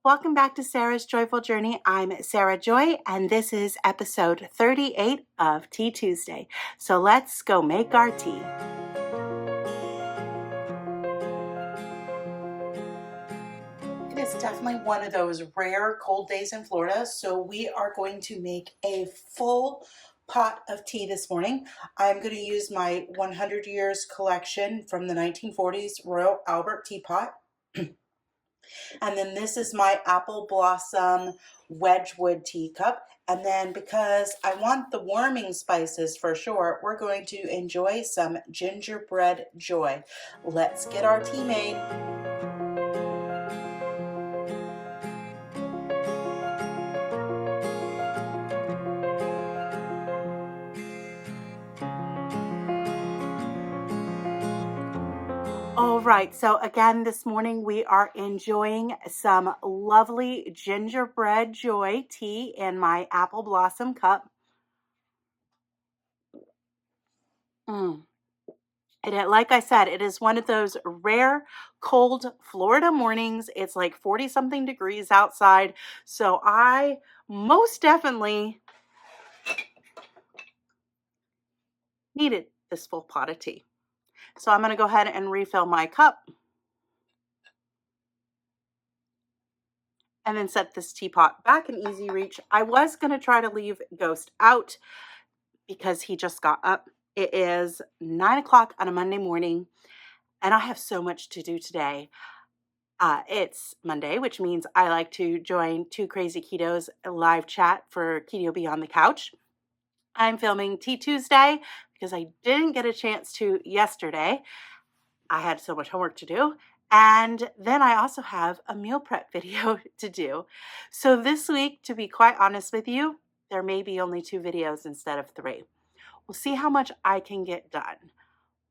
Welcome back to Sarah's Joyful Journey. I'm Sarah Joy, and this is episode 38 of Tea Tuesday. So let's go make our tea. It is definitely one of those rare cold days in Florida, so we are going to make a full pot of tea this morning. I'm going to use my 100 Years collection from the 1940s Royal Albert teapot. And then this is my Apple Blossom Wedgwood teacup. And then because I want the warming spices for sure, we're going to enjoy some gingerbread joy. Let's get our tea made. All right, so again, this morning we are enjoying some lovely gingerbread joy tea in my Apple Blossom cup. Like I said, it is one of those rare cold Florida mornings. It's like 40 something degrees outside. So I most definitely needed this full pot of tea. So I'm going to go ahead and refill my cup and then set this teapot back in easy reach. I was going to try to leave Ghost out because he just got up. It is 9 o'clock on a Monday morning and I have so much to do today. It's Monday, which means I like to join Two Crazy Ketos live chat for Keto Beyond the Couch. I'm filming Tea Tuesday because I didn't get a chance to yesterday. I had so much homework to do. And then I also have a meal prep video to do. So this week, to be quite honest with you, there may be only 2 videos instead of 3. We'll see how much I can get done.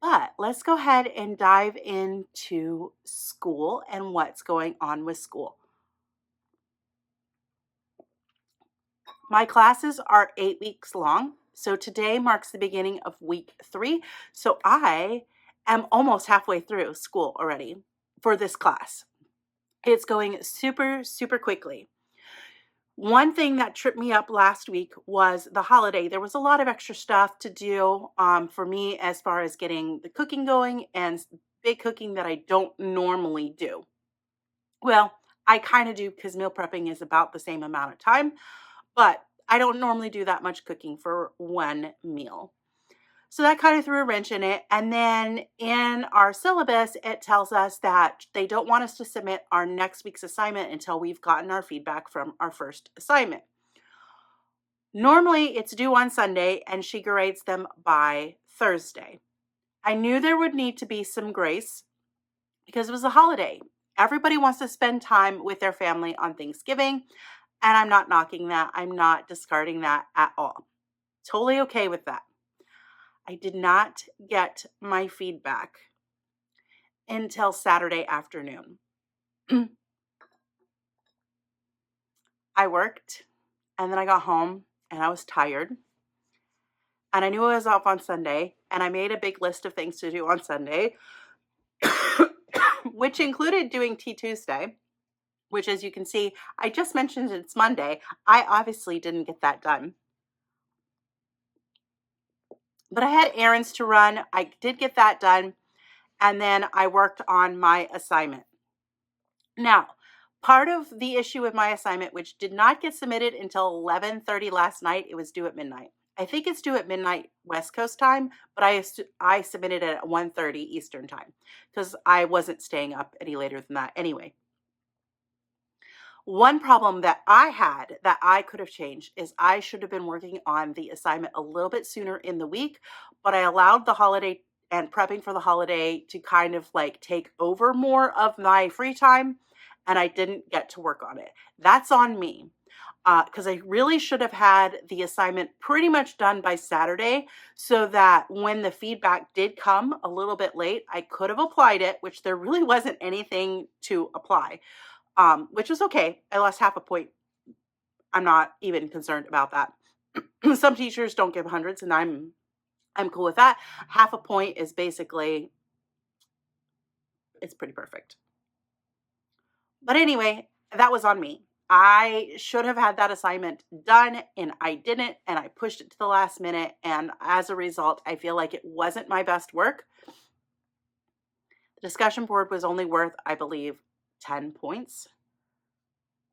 But let's go ahead and dive into school and what's going on with school. My classes are 8 weeks long. So today marks the beginning of week 3. So I am almost halfway through school already for this class. It's going super, super quickly. One thing that tripped me up last week was the holiday. There was a lot of extra stuff to do for me as far as getting the cooking going and big cooking that I don't normally do. Well, I kind of do because meal prepping is about the same amount of time, but I don't normally do that much cooking for one meal. So that kind of threw a wrench in it. And then in our syllabus, it tells us that they don't want us to submit our next week's assignment until we've gotten our feedback from our first assignment. Normally it's due on Sunday and she grades them by Thursday. I knew there would need to be some grace because it was a holiday. Everybody wants to spend time with their family on Thanksgiving, and I'm not knocking that. I'm not discarding that at all. Totally okay with that. I did not get my feedback until Saturday afternoon. I worked and then I got home and I was tired. And I knew I was off on Sunday and I made a big list of things to do on Sunday, which included doing Tea Tuesday, which as you can see, I just mentioned it's Monday. I obviously didn't get that done. But I had errands to run. I did get that done. And then I worked on my assignment. Now, part of the issue with my assignment, which did not get submitted until 11:30 last night, it was due at midnight. I think it's due at midnight West Coast time, but I submitted it at 1:30 Eastern time because I wasn't staying up any later than that anyway. One problem that I had that I could have changed is I should have been working on the assignment a little bit sooner in the week, but I allowed the holiday and prepping for the holiday to kind of like take over more of my free time, and I didn't get to work on it. That's on me. Because I really should have had the assignment pretty much done by Saturday so that when the feedback did come a little bit late, I could have applied it, which there really wasn't anything to apply. Which was okay. I lost half a point. I'm not even concerned about that. Some teachers don't give hundreds, and I'm cool with that. Half a point is basically, it's pretty perfect. But anyway, that was on me. I should have had that assignment done and I didn't, and I pushed it to the last minute. And as a result, I feel like it wasn't my best work. The discussion board was only worth, I believe, 10 points,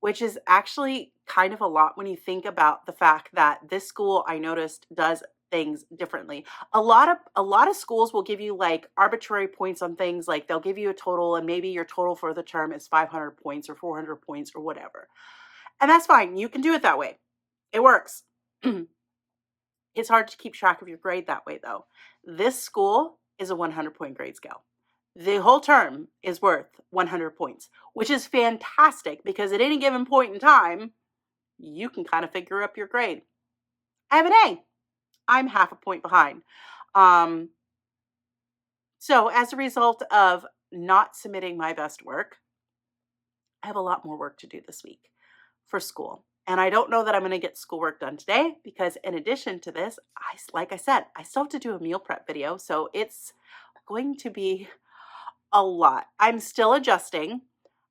which is actually kind of a lot when you think about the fact that this school, I noticed, does things differently. A lot of schools will give you like arbitrary points on things, like they'll give you a total and maybe your total for the term is 500 points or 400 points or whatever. And that's fine. You can do it that way. It works. It's hard to keep track of your grade that way though. This school is a 100-point grade scale. The whole term is worth 100 points, which is fantastic because at any given point in time, you can kind of figure up your grade. I have an A. I'm half a point behind. Um, so as a result of not submitting my best work, I have a lot more work to do this week for school. And I don't know that I'm going to get schoolwork done today because in addition to this, like I said, I still have to do a meal prep video. So it's going to be a lot. I'm still adjusting.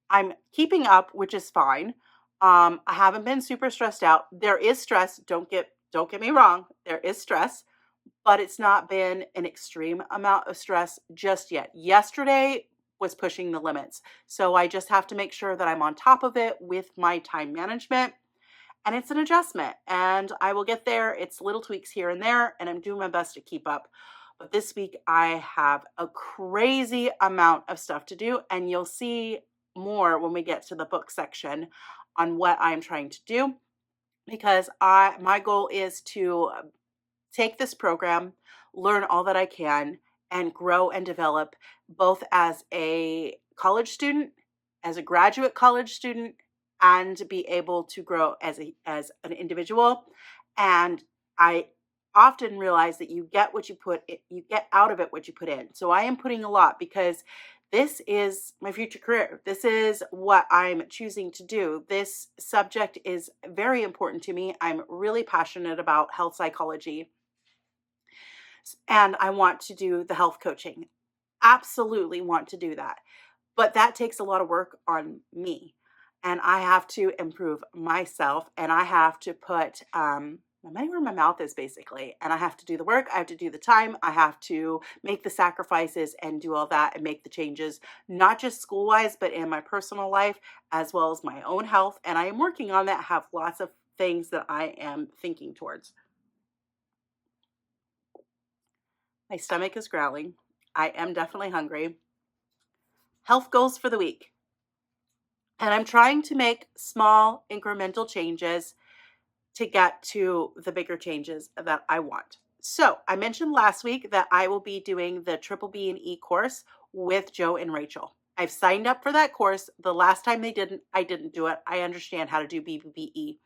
I'm keeping up, which is fine. I haven't been super stressed out. There is stress. Don't get me wrong. There is stress, but it's not been an extreme amount of stress just yet. Yesterday was pushing the limits. So I just have to make sure that I'm on top of it with my time management. And it's an adjustment and I will get there. It's little tweaks here and there, and I'm doing my best to keep up. But this week I have a crazy amount of stuff to do, and you'll see more when we get to the book section on what I'm trying to do because my goal is to take this program, learn all that I can, and grow and develop both as a college student, as a graduate college student, and be able to grow as an individual. And I often realize that you get you get out of it what you put in. So I am putting a lot because this is my future career. This is what I'm choosing to do. This subject is very important to me. I'm really passionate about health psychology and I want to do the health coaching. Absolutely want to do that. But that takes a lot of work on me. And I have to improve myself and I have to put my money where my mouth is basically. And I have to do the work. I have to do the time. I have to make the sacrifices and do all that and make the changes, not just school wise, but in my personal life as well as my own health. And I am working on that. I have lots of things that I am thinking towards. My stomach is growling. I am definitely hungry. Health goals for the week. And I'm trying to make small incremental changes to get to the bigger changes that I want. So I mentioned last week that I will be doing the Triple B and E course with Joe and Rachel. I've signed up for that course. The last time I didn't do it. I understand how to do BBBE.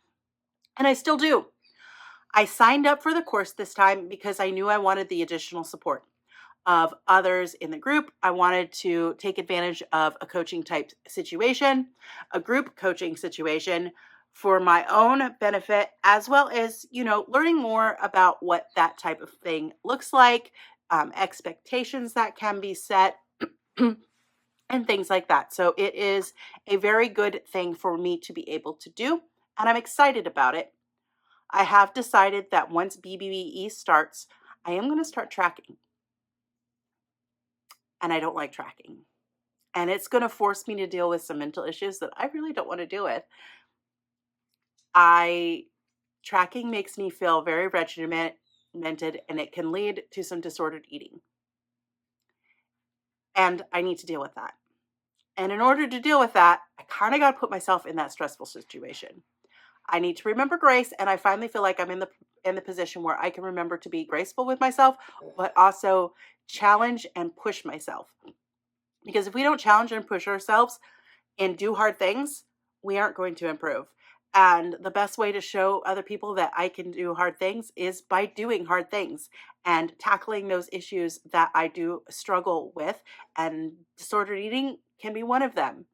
And I still do. I signed up for the course this time because I knew I wanted the additional support of others in the group. I wanted to take advantage of a coaching type situation, a group coaching situation for my own benefit, as well as, learning more about what that type of thing looks like, expectations that can be set, and things like that. So it is a very good thing for me to be able to do, and I'm excited about it. I have decided that once BBBE starts, I am going to start tracking. And I don't like tracking. And it's going to force me to deal with some mental issues that I really don't want to deal with. Tracking makes me feel very regimented and it can lead to some disordered eating. And I need to deal with that. And in order to deal with that, I kind of got to put myself in that stressful situation. I need to remember grace, and I finally feel like I'm in the position where I can remember to be graceful with myself, but also challenge and push myself. Because if we don't challenge and push ourselves and do hard things, we aren't going to improve. And the best way to show other people that I can do hard things is by doing hard things and tackling those issues that I do struggle with. And disordered eating can be one of them.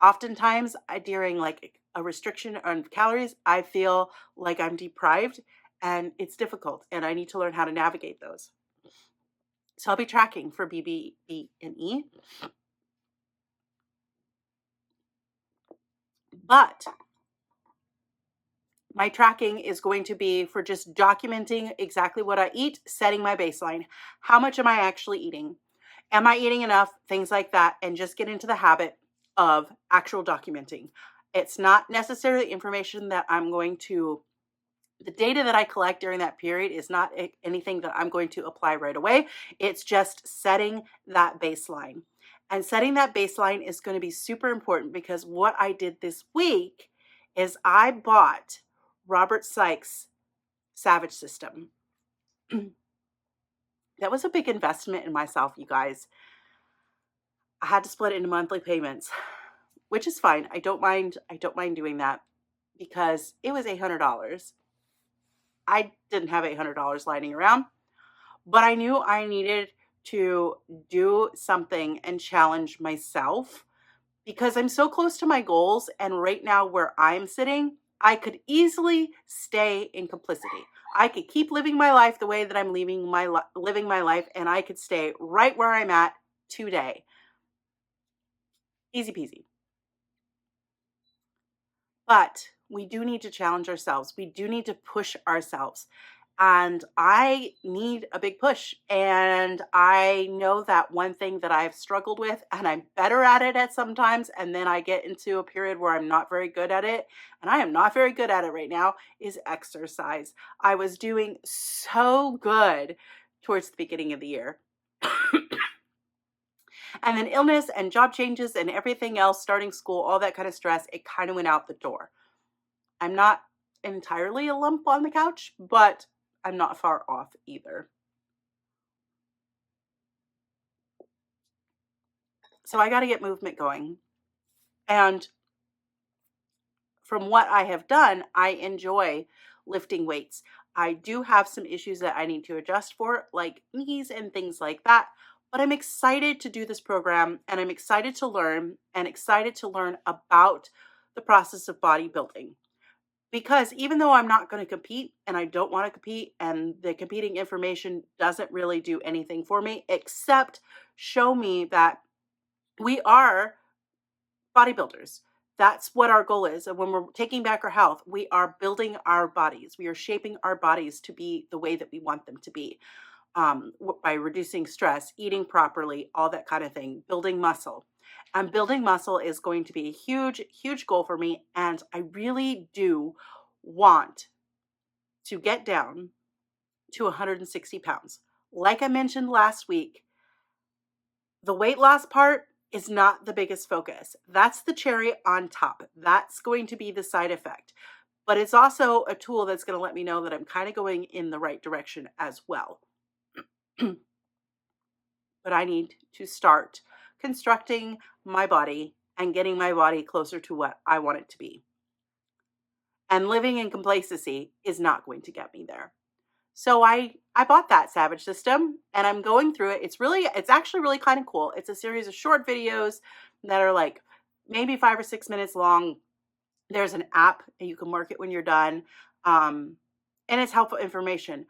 Oftentimes, during like a restriction on calories, I feel like I'm deprived and it's difficult and I need to learn how to navigate those. So I'll be tracking for BBB and E. But my tracking is going to be for just documenting exactly what I eat, setting my baseline. How much am I actually eating? Am I eating enough? Things like that, and just get into the habit of actual documenting. It's not necessarily information that I'm going to, the data that I collect during that period is not anything that I'm going to apply right away. It's just setting that baseline. And setting that baseline is going to be super important because what I did this week is I bought Robert Sykes' Savage System. That was a big investment in myself, you guys. I had to split it into monthly payments, which is fine. I don't mind doing that because it was $800. I didn't have $800 lying around, but I knew I needed to do something and challenge myself because I'm so close to my goals. And right now, where I'm sitting, I could easily stay in complicity. I could keep living my life the way that I'm living my life, and I could stay right where I'm at today. Easy peasy. But we do need to challenge ourselves. We do need to push ourselves. And I need a big push. And I know that one thing that I've struggled with, and I'm better at it at sometimes, and then I get into a period where I'm not very good at it, and I am not very good at it right now, is exercise. I was doing so good towards the beginning of the year. And then illness and job changes and everything else, starting school, all that kind of stress, it kind of went out the door. I'm not entirely a lump on the couch, but I'm not far off either. So I got to get movement going. And from what I have done, I enjoy lifting weights. I do have some issues that I need to adjust for, like knees and things like that. But I'm excited to do this program, and I'm excited to learn about the process of bodybuilding. Because even though I'm not going to compete and I don't want to compete, and the competing information doesn't really do anything for me except show me that we are bodybuilders. That's what our goal is. And when we're taking back our health, we are building our bodies. We are shaping our bodies to be the way that we want them to be, by reducing stress, eating properly, all that kind of thing, building muscle. And building muscle is going to be a huge, huge goal for me. And I really do want to get down to 160 pounds. Like I mentioned last week, the weight loss part is not the biggest focus. That's the cherry on top. That's going to be the side effect. But it's also a tool that's going to let me know that I'm kind of going in the right direction as well. But I need to start constructing my body and getting my body closer to what I want it to be. And living in complacency is not going to get me there. So I bought that Savage System, and I'm going through it. It's actually really kind of cool. It's a series of short videos that are like maybe 5 or 6 minutes long. There's an app and you can mark it when you're done. And it's helpful information.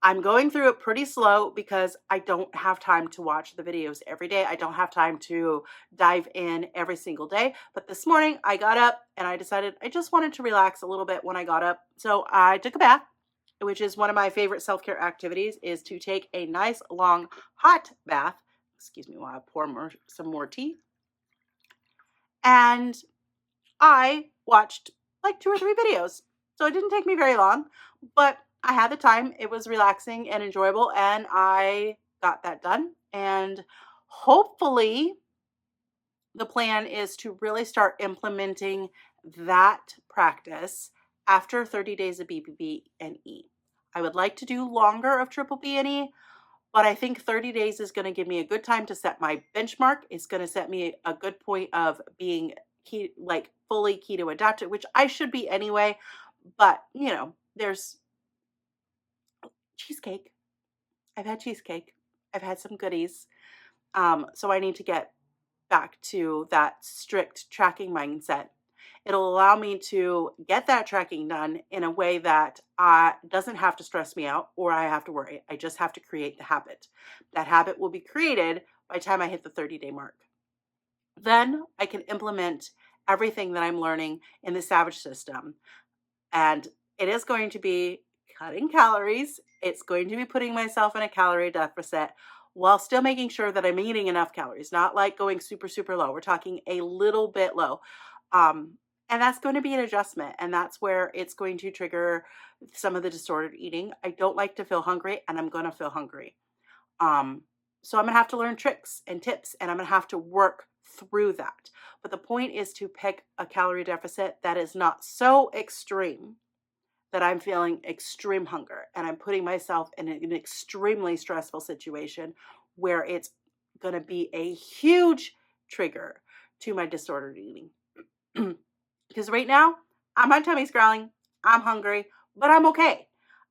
I'm going through it pretty slow because I don't have time to watch the videos every day. I don't have time to dive in every single day. But this morning I got up and I decided I just wanted to relax a little bit when I got up. So I took a bath, which is one of my favorite self-care activities, is to take a nice long hot bath. Excuse me while I pour some more tea. And I watched like 2 or 3 videos. So it didn't take me very long, but I had the time. It was relaxing and enjoyable, and I got that done. And hopefully the plan is to really start implementing that practice after 30 days of BBB and E. I would like to do longer of triple B and E, but I think 30 days is going to give me a good time to set my benchmark. It's going to set me a good point of being fully keto adapted, which I should be anyway. But, there's cheesecake. I've had cheesecake. I've had some goodies. So I need to get back to that strict tracking mindset. It'll allow me to get that tracking done in a way that doesn't have to stress me out or I have to worry. I just have to create the habit. That habit will be created by the time I hit the 30-day mark. Then I can implement everything that I'm learning in the Savage system. And it is going to be cutting calories. It's going to be putting myself in a calorie deficit while still making sure that I'm eating enough calories, not like going super, super low. We're talking a little bit low. Um, and that's going to be an adjustment. And that's where it's going to trigger some of the disordered eating. I don't like to feel hungry, and I'm going to feel hungry. Um, so I'm going to have to learn tricks and tips, and I'm going to have to work through that. But the point is to pick a calorie deficit that is not so extreme that I'm feeling extreme hunger and I'm putting myself in an extremely stressful situation where it's going to be a huge trigger to my disordered eating. Because right now, my tummy's growling, I'm hungry, but I'm okay.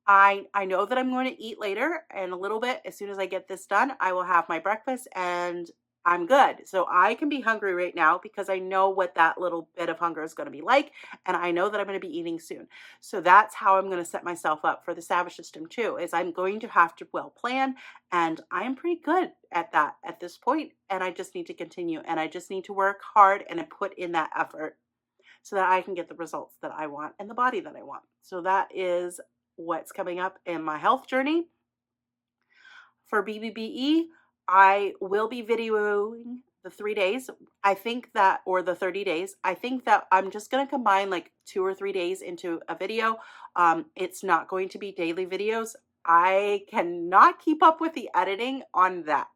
I know that I'm going to eat later and a little bit. As soon as I get this done, I will have my breakfast and I'm good. So I can be hungry right now because I know what that little bit of hunger is going to be like. And I know that I'm going to be eating soon. So that's how I'm going to set myself up for the Savage system too, is I'm going to have to well plan. And I am pretty good at that at this point. And I just need to continue. And I just need to work hard and put in that effort so that I can get the results that I want and the body that I want. So that is what's coming up in my health journey. For BBBE, I will be videoing the 3 days. I think that, or the 30 days, I think that I'm just going to combine like 2 or 3 days into a video. It's not going to be daily videos. I cannot keep up with the editing on that.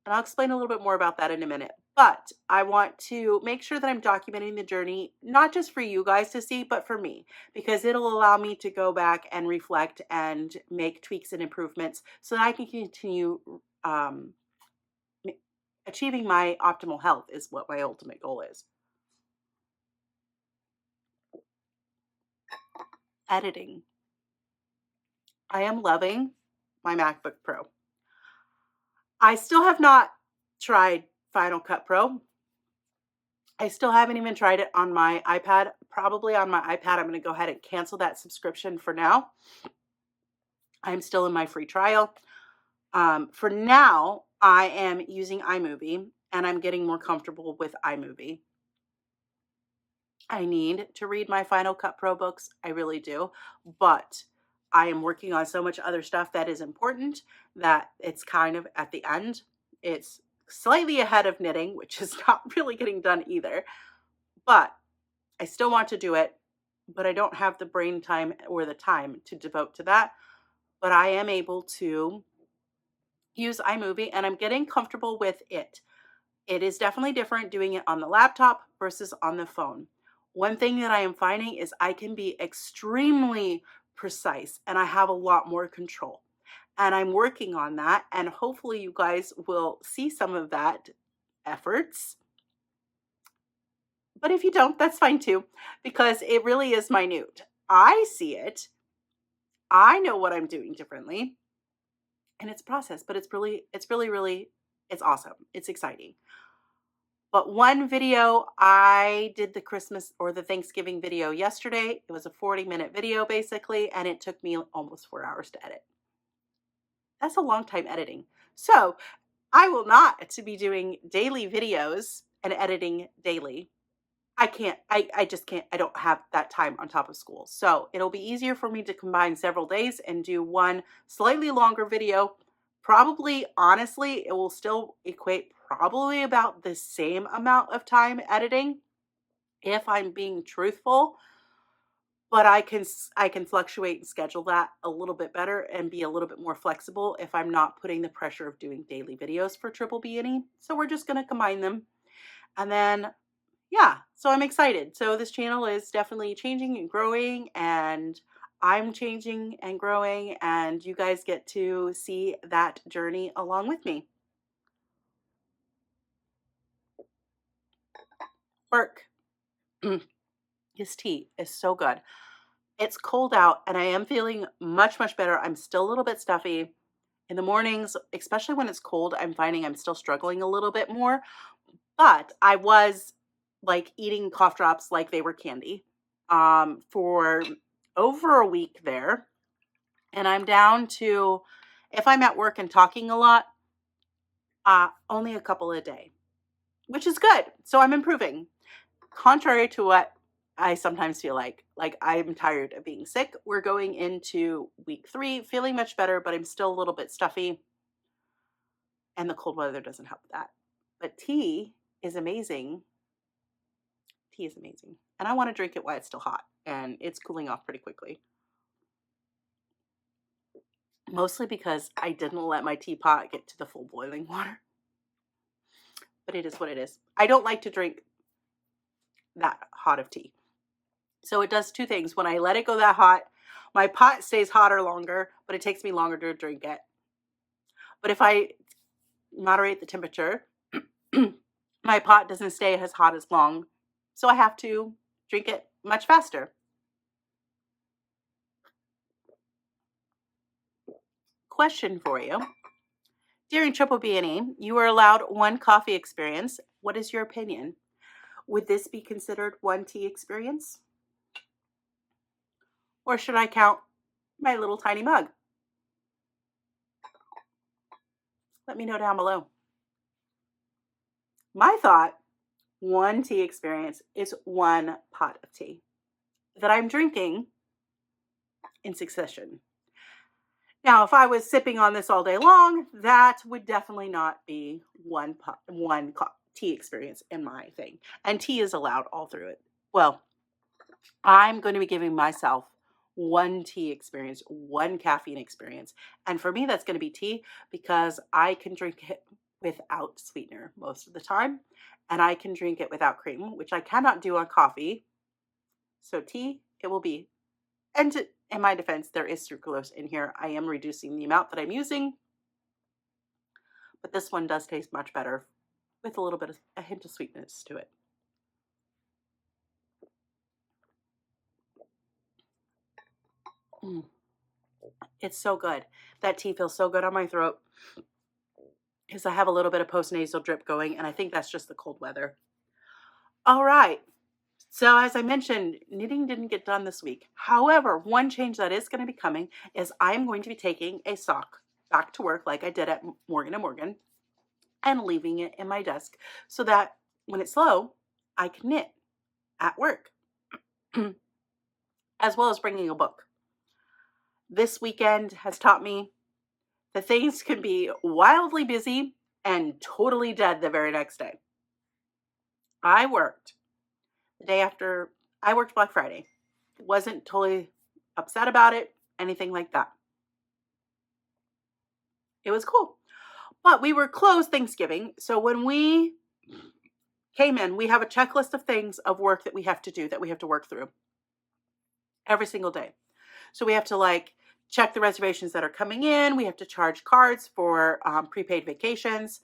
And I'll explain a little bit more about that in a minute. But I want to make sure that I'm documenting the journey, not just for you guys to see, but for me, because it'll allow me to go back and reflect and make tweaks and improvements so that I can continue achieving my optimal health is what my ultimate goal is. Editing. I am loving my MacBook Pro. I still have not tried Final Cut Pro. I still haven't even tried it on my iPad. Probably on my iPad, I'm going to go ahead and cancel that subscription for now. I'm still in my free trial. For now, I am using iMovie and I'm getting more comfortable with iMovie. I need to read my Final Cut Pro books. I really do. But I am working on so much other stuff that is important that it's kind of at the end. It's slightly ahead of knitting, which is not really getting done either. But I still want to do it, but I don't have the brain time or the time to devote to that. But I am able to use iMovie and I'm getting comfortable with it. It is definitely different doing it on the laptop versus on the phone. One thing that I am finding is I can be extremely precise and I have a lot more control. And I'm working on that. And hopefully you guys will see some of that efforts. But if you don't, that's fine too, because it really is minute. I see it. I know what I'm doing differently. And it's a process, but it's really, it's awesome. It's exciting. But one video, I did the Christmas or the Thanksgiving video yesterday. It was a 40-minute video basically, and it took me almost 4 hours to edit. That's a long time editing. So I will not to be doing daily videos and editing daily. I can't, I just can't, I don't have that time on top of school. So it'll be easier for me to combine several days and do one slightly longer video. Probably, honestly, it will still equate probably about the same amount of time editing if I'm being truthful, but I can fluctuate and schedule that a little bit better and be a little bit more flexible if I'm not putting the pressure of doing daily videos for Triple B and E. So we're just going to combine them. And then yeah, so I'm excited. So this channel is definitely changing and growing, and I'm changing and growing, and you guys get to see that journey along with me. Work. This tea is so good. It's cold out and I am feeling much, much better. I'm still a little bit stuffy. In the mornings, especially when it's cold, I'm finding I'm still struggling a little bit more. But I was like eating cough drops like they were candy for over a week there. And I'm down to, if I'm at work and talking a lot, only a couple a day, which is good. So I'm improving. contrary to what I sometimes feel like I'm tired of being sick. We're going into week 3, feeling much better, but I'm still a little bit stuffy, and the cold weather doesn't help that. But tea is amazing. Tea is amazing. And I want to drink it while it's still hot, and it's cooling off pretty quickly. Mostly because I didn't let my teapot get to the full boiling water. But it is what it is. I don't like to drink that hot of tea. So it does 2 things. When I let it go that hot, my pot stays hotter longer, but it takes me longer to drink it. But if I moderate the temperature, my pot doesn't stay as hot as long. So I have to drink it much faster. Question for you. During Triple B&E, you were allowed 1 coffee experience. What is your opinion? Would this be considered 1 tea experience? Or should I count my little tiny mug? Let me know down below. My thought, 1 tea experience is 1 pot of tea that I'm drinking in succession. Now, if I was sipping on this all day long, that would definitely not be 1 tea experience in my thing. And tea is allowed all through it. Well, I'm going to be giving myself 1 tea experience, 1 caffeine experience. And for me, that's going to be tea because I can drink it without sweetener most of the time. And I can drink it without cream, which I cannot do on coffee. So tea, it will be. And in my defense, there is sucralose in here. I am reducing the amount that I'm using. But this one does taste much better with a little bit of a hint of sweetness to it. It's so good. That tea feels so good on my throat because I have a little bit of post-nasal drip going, and I think that's just the cold weather. All right. So as I mentioned, knitting didn't get done this week. However, 1 change that is going to be coming is I'm going to be taking a sock back to work like I did at Morgan & Morgan and leaving it in my desk so that when it's slow, I can knit at work as well as bringing a book. This weekend has taught me that things can be wildly busy and totally dead the very next day. I worked the day after, I worked Black Friday. Wasn't totally upset about it, anything like that. It was cool. But we were closed Thanksgiving. So when we came in, we have a checklist of things of work that we have to do, that we have to work through every single day. So we have to check the reservations that are coming in. We have to charge cards for prepaid vacations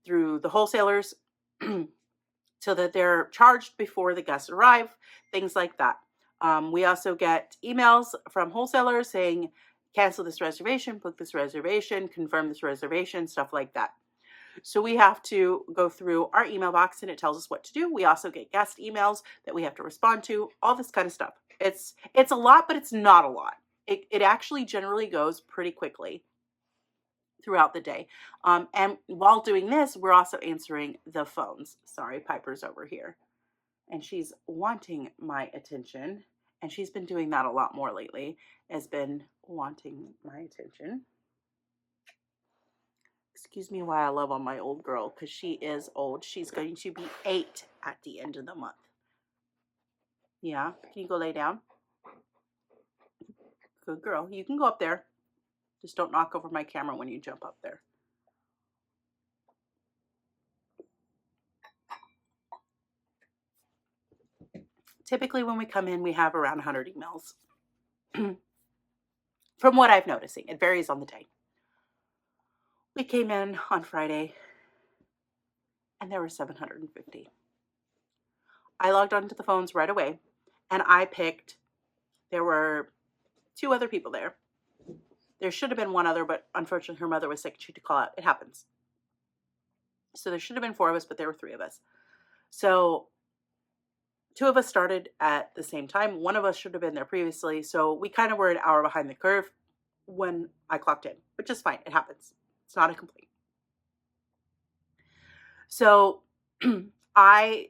through the wholesalers so that they're charged before the guests arrive, things like that. We also get emails from wholesalers saying, cancel this reservation, book this reservation, confirm this reservation, stuff like that. So we have to go through our email box and it tells us what to do. We also get guest emails that we have to respond to, all this kind of stuff. It's a lot, but it's not a lot. It actually generally goes pretty quickly throughout the day. And while doing this, we're also answering the phones. Sorry, Piper's over here. And she's wanting my attention. And she's been doing that a lot more lately, has been wanting my attention. Excuse me while I love on my old girl, because she is old. She's going to be 8 at the end of the month. Yeah, can you go lay down? Good girl. You can go up there. Just don't knock over my camera when you jump up there. Typically when we come in, we have around 100 emails. From what I've noticing, it varies on the day. We came in on Friday and there were 750. I logged onto the phones right away and I picked, there were 2 other people there. There should have been 1 other, but unfortunately her mother was sick. She had to call out. It happens. So there should have been 4 of us, but there were 3 of us. So 2 of us started at the same time. 1 of us should have been there previously. So we kind of were an hour behind the curve when I clocked in, which is fine. It happens. It's not a complaint. So I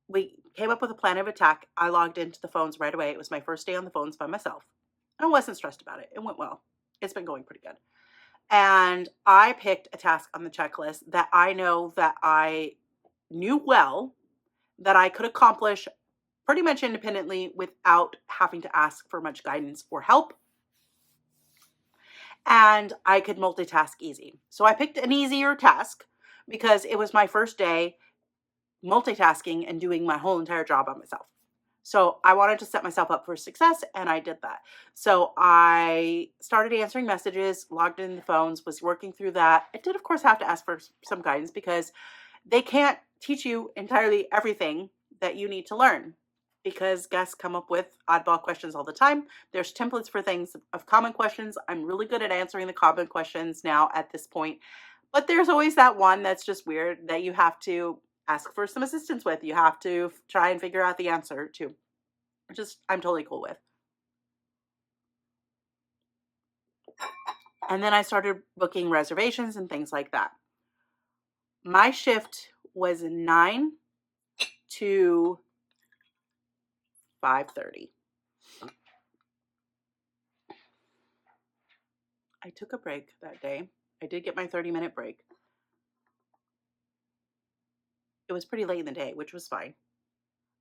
we came up with a plan of attack. I logged into the phones right away. It was my first day on the phones by myself. I wasn't stressed about it. It went well. It's been going pretty good. And I picked a task on the checklist that I know that I knew well that I could accomplish pretty much independently without having to ask for much guidance or help. And I could multitask easy. So I picked an easier task because it was my first day multitasking and doing my whole entire job by myself. So I wanted to set myself up for success, and I did that. So I started answering messages, logged in the phones, was working through that. I did, of course, have to ask for some guidance because they can't teach you entirely everything that you need to learn, because guests come up with oddball questions all the time. There's templates for things of common questions. I'm really good at answering the common questions now at this point, but there's always that one that's just weird that you have to ask for some assistance with. You have to try and figure out the answer to, which is I'm totally cool with. And then I started booking reservations and things like that. My shift was 9 to 5:30. I took a break that day. I did get my 30-minute break. It was pretty late in the day, which was fine.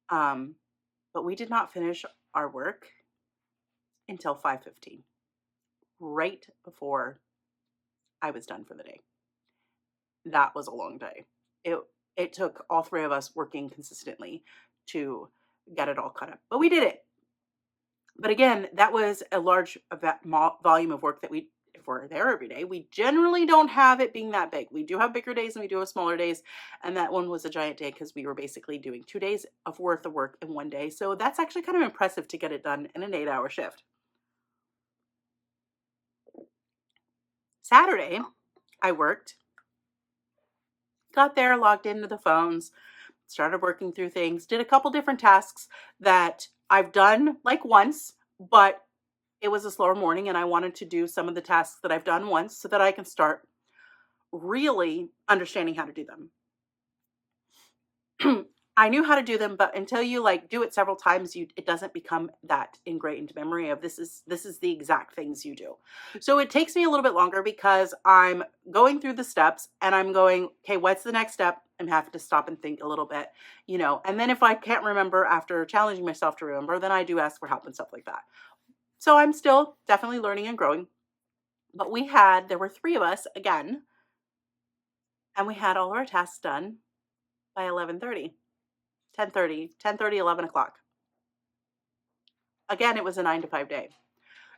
But we did not finish our work until 5:15, right before I was done for the day. That was a long day. It took all three of us working consistently to get it all caught up, but we did it. But again, that was a large volume of work that if we're there every day, we generally don't have it being that big. We do have bigger days and we do have smaller days. And that one was a giant day because we were basically doing 2 days of worth of work in one day. So that's actually kind of impressive to get it done in an 8-hour shift. Saturday, I worked, got there, logged into the phones, started working through things, did a couple different tasks that I've done like once, but it was a slower morning and I wanted to do some of the tasks that I've done once so that I can start really understanding how to do them. I knew how to do them, but until you do it several times, it doesn't become that ingrained memory of this is the exact things you do. So it takes me a little bit longer because I'm going through the steps and I'm going, okay, what's the next step? I'm having to stop and think a little bit, and then if I can't remember after challenging myself to remember, then I do ask for help and stuff like that. So I'm still definitely learning and growing. But there were 3 of us again, and we had all of our tasks done by 11:30, 10:30, 11 o'clock. Again, it was a 9 to 5 day.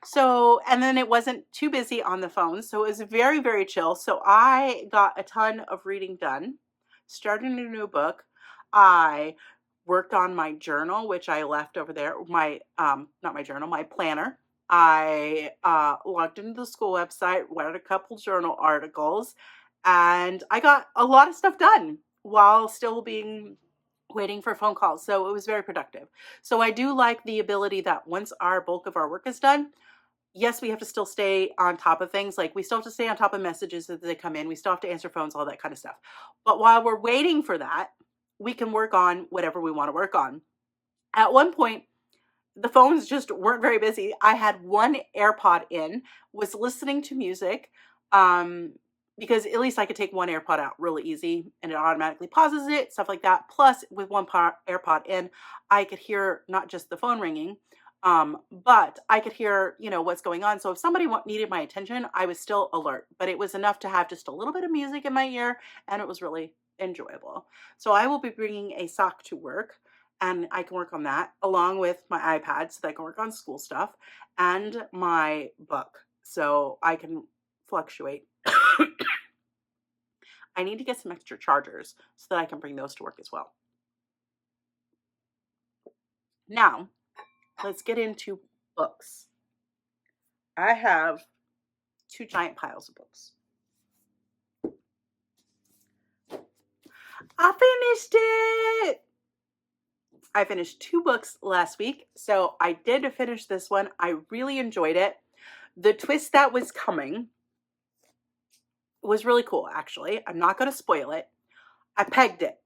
So, and then it wasn't too busy on the phone. So it was very, very chill. So I got a ton of reading done, started a new book. I worked on my journal, which I left over there, not my journal, my planner. I logged into the school website, read a couple journal articles, and I got a lot of stuff done while still waiting for phone calls. So it was very productive. So I do like the ability that once our bulk of our work is done, yes, we have to still stay on top of things. Like we still have to stay on top of messages as they come in. We still have to answer phones, all that kind of stuff. But while we're waiting for that, we can work on whatever we want to work on. At one point, the phones just weren't very busy. I had one AirPod in, was listening to music, because at least I could take one AirPod out really easy and it automatically pauses it, stuff like that. Plus, with one AirPod in, I could hear not just the phone ringing, but I could hear, what's going on. So if somebody needed my attention, I was still alert, but it was enough to have just a little bit of music in my ear, and it was really enjoyable. So I will be bringing a sock to work, and I can work on that along with my iPad so that I can work on school stuff and my book so I can fluctuate. I need to get some extra chargers so that I can bring those to work as well. Now, let's get into books. I have 2 giant piles of books. I finished it! I finished 2 books last week, so I did finish this one. I really enjoyed it. The twist that was coming was really cool, actually. I'm not going to spoil it. I pegged it.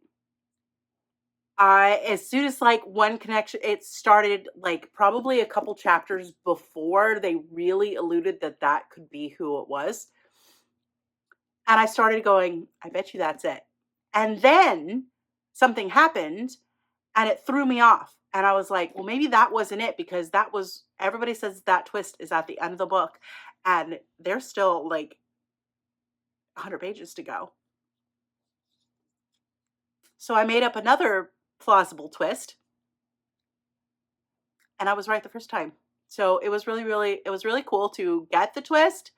As soon as like one connection, it started like probably a couple chapters before they really alluded that that could be who it was. And I started going, I bet you that's it. And then something happened and it threw me off. And I was like, well, maybe that wasn't it, because that was, everybody says that twist is at the end of the book. And there's still like 100 pages to go. So I made up another plausible twist. And I was right the first time. So it was really cool to get the twist,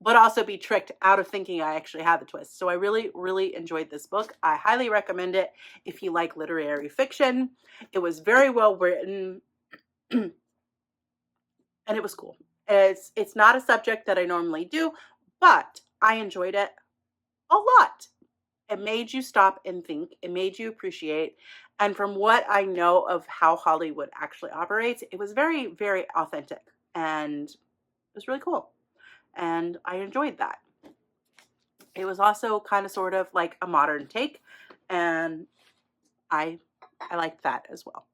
but also be tricked out of thinking I actually had the twist. So I really enjoyed this book. I highly recommend it if you like literary fiction. It was very well written and it was cool. It's not a subject that I normally do, but I enjoyed it a lot. It made you stop and think. It made you appreciate. And from what I know of how Hollywood actually operates, it was very authentic. And it was really cool. And I enjoyed that. It was also kind of sort of like a modern take. And I liked that as well.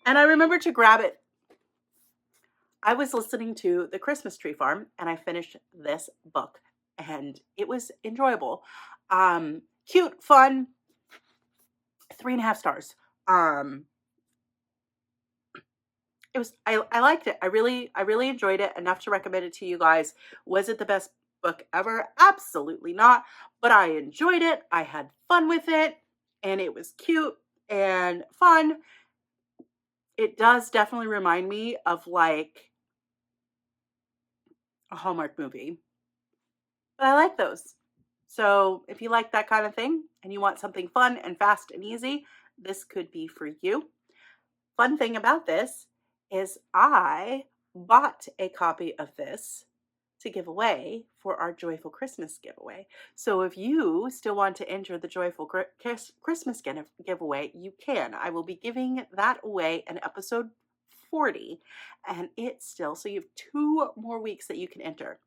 And I remember to grab it. I was listening to The Christmas Tree Farm and I finished this book and it was enjoyable. Cute, fun, 3.5 stars. It was, I liked it. I really enjoyed it enough to recommend it to you guys. Was it the best book ever? Absolutely not. But I enjoyed it. I had fun with it and it was cute and fun. It does definitely remind me of like a Hallmark movie. But I like those. So if you like that kind of thing and you want something fun and fast and easy, this could be for you. Fun thing about this is I bought a copy of this to give away for our Joyful Christmas giveaway. So if you still want to enter the Joyful Christmas giveaway, you can. I will be giving that away in episode 40, and it's still, so you have 2 more weeks that you can enter.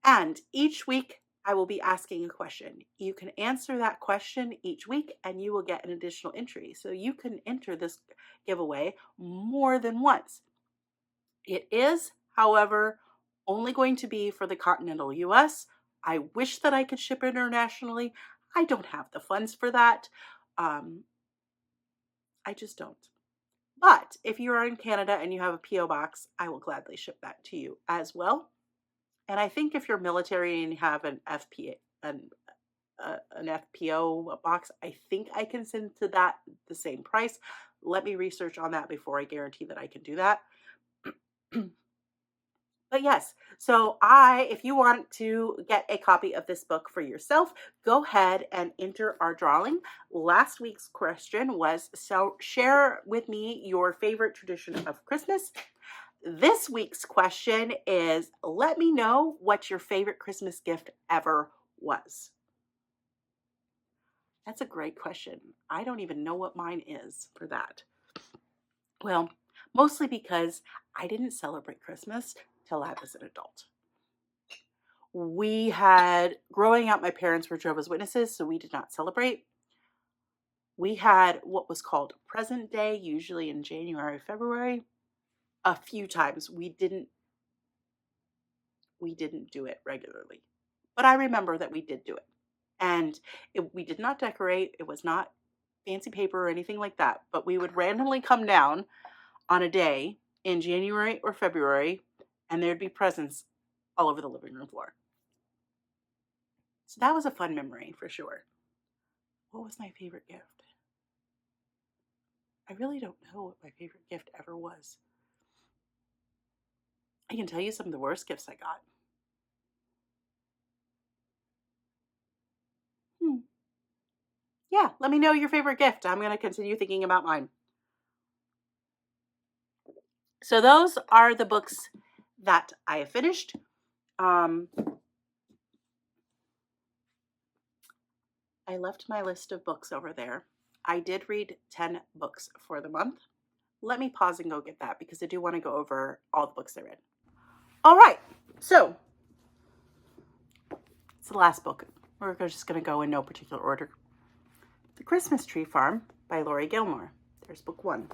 And each week I will be asking a question. You can answer that question each week and you will get an additional entry. So you can enter this giveaway more than once. It is, however, only going to be for the continental US. I wish that I could ship internationally. I don't have the funds for that. I just don't. But if you are in Canada and you have a P.O. box, I will gladly ship that to you as well. And I think if you're military and have an FPO box, I think I can send to that the same price. Let me research on that before I guarantee that I can do that. But yes, so if you want to get a copy of this book for yourself, go ahead and enter our drawing. Last week's question was, so share with me your favorite tradition of Christmas. This week's question is, let me know what your favorite Christmas gift ever was. That's a great question. I don't even know what mine is for that. Well, mostly because I didn't celebrate Christmas till I was an adult. Growing up, my parents were Jehovah's Witnesses, so we did not celebrate. We had what was called Present Day, usually in January, February. A few times we didn't do it regularly, but I remember that we did do it. And we did not decorate. It was not fancy paper or anything like that, but we would randomly come down on a day in January or February and there'd be presents all over the living room floor. So that was a fun memory for sure. What was my favorite gift? I really don't know what my favorite gift ever was. I can tell you some of the worst gifts I got. Yeah, let me know your favorite gift. I'm going to continue thinking about mine. So those are the books that I have finished. I left my list of books over there. I did read 10 books for the month. Let me pause and go get that because I do want to go over all the books I read. All right, so it's the last book. We're just going to go in no particular order. The Christmas Tree Farm by Laurie Gilmore. There's book 1.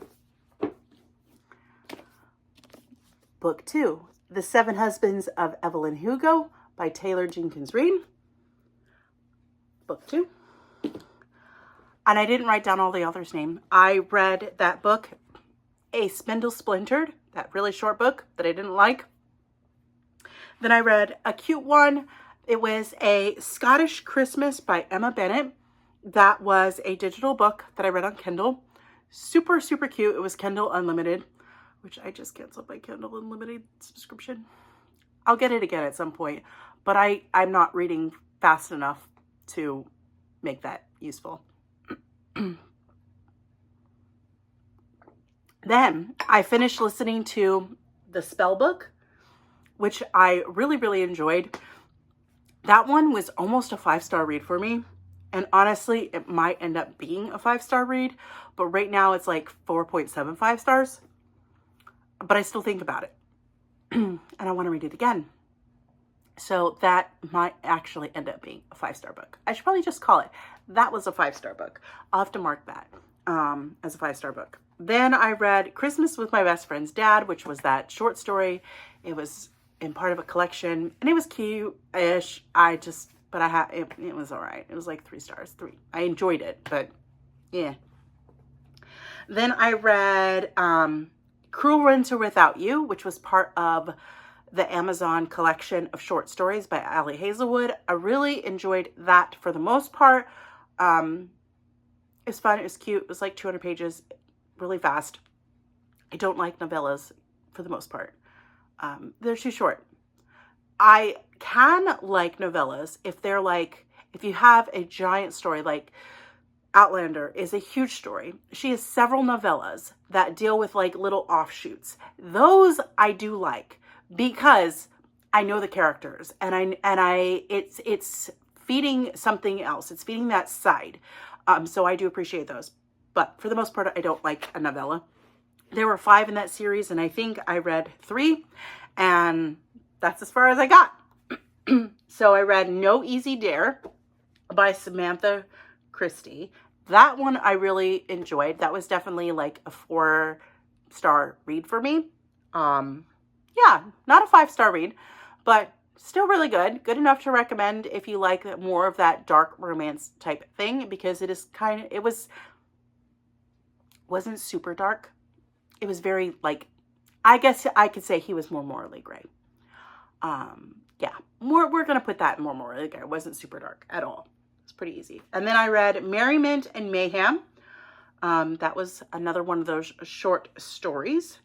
Book 2, The 7 Husbands of Evelyn Hugo by Taylor Jenkins Reid. Book 2. And I didn't write down all the author's name. I read that book, A Spindle Splintered, that really short book that I didn't like. Then I read a cute one. It was A Scottish Christmas by Emma Bennett. That was a digital book that I read on Kindle. Super, super cute. It was Kindle Unlimited, which I just canceled my Kindle Unlimited subscription. I'll get it again at some point, but I'm not reading fast enough to make that useful. Then I finished listening to The Spell Book, which I really, really enjoyed. That one was almost a 5-star read for me. And honestly, it might end up being a 5-star read, but right now it's like 4.75 stars. But I still think about it. And I want to read it again. So that might actually end up being a 5-star book. I should probably just call it, that was a 5-star book. I'll have to mark that as a 5-star book. Then I read Christmas with My Best Friend's Dad, which was that short story. It was in part of a collection, and it was cute-ish. It was all right. It was like 3 stars, 3. I enjoyed it, but yeah. Then I read Cruel Winter Without You, which was part of the Amazon collection of short stories by Ali Hazelwood. I really enjoyed that for the most part. It was fun. It was cute. It was like 200 pages, really fast. I don't like novellas for the most part. They're too short. I can like novellas if they're like, if you have a giant story, like Outlander is a huge story. She has several novellas that deal with like little offshoots. Those I do like because I know the characters and it's feeding something else. It's feeding that side. So I do appreciate those. But for the most part, I don't like a novella. There were 5 in that series, and I think I read 3, and that's as far as I got. So I read No Easy Dare by Samantha Christie. That one I really enjoyed. That was definitely like a 4-star read for me. Yeah, not a 5-star read, but still really good. Good enough to recommend if you like more of that dark romance type thing, because it is wasn't super dark. It was very like, I guess I could say he was more morally gray. Yeah, we're going to put that more morally gray. It wasn't super dark at all. It's pretty easy. And then I read Merriment and Mayhem. That was another one of those short stories.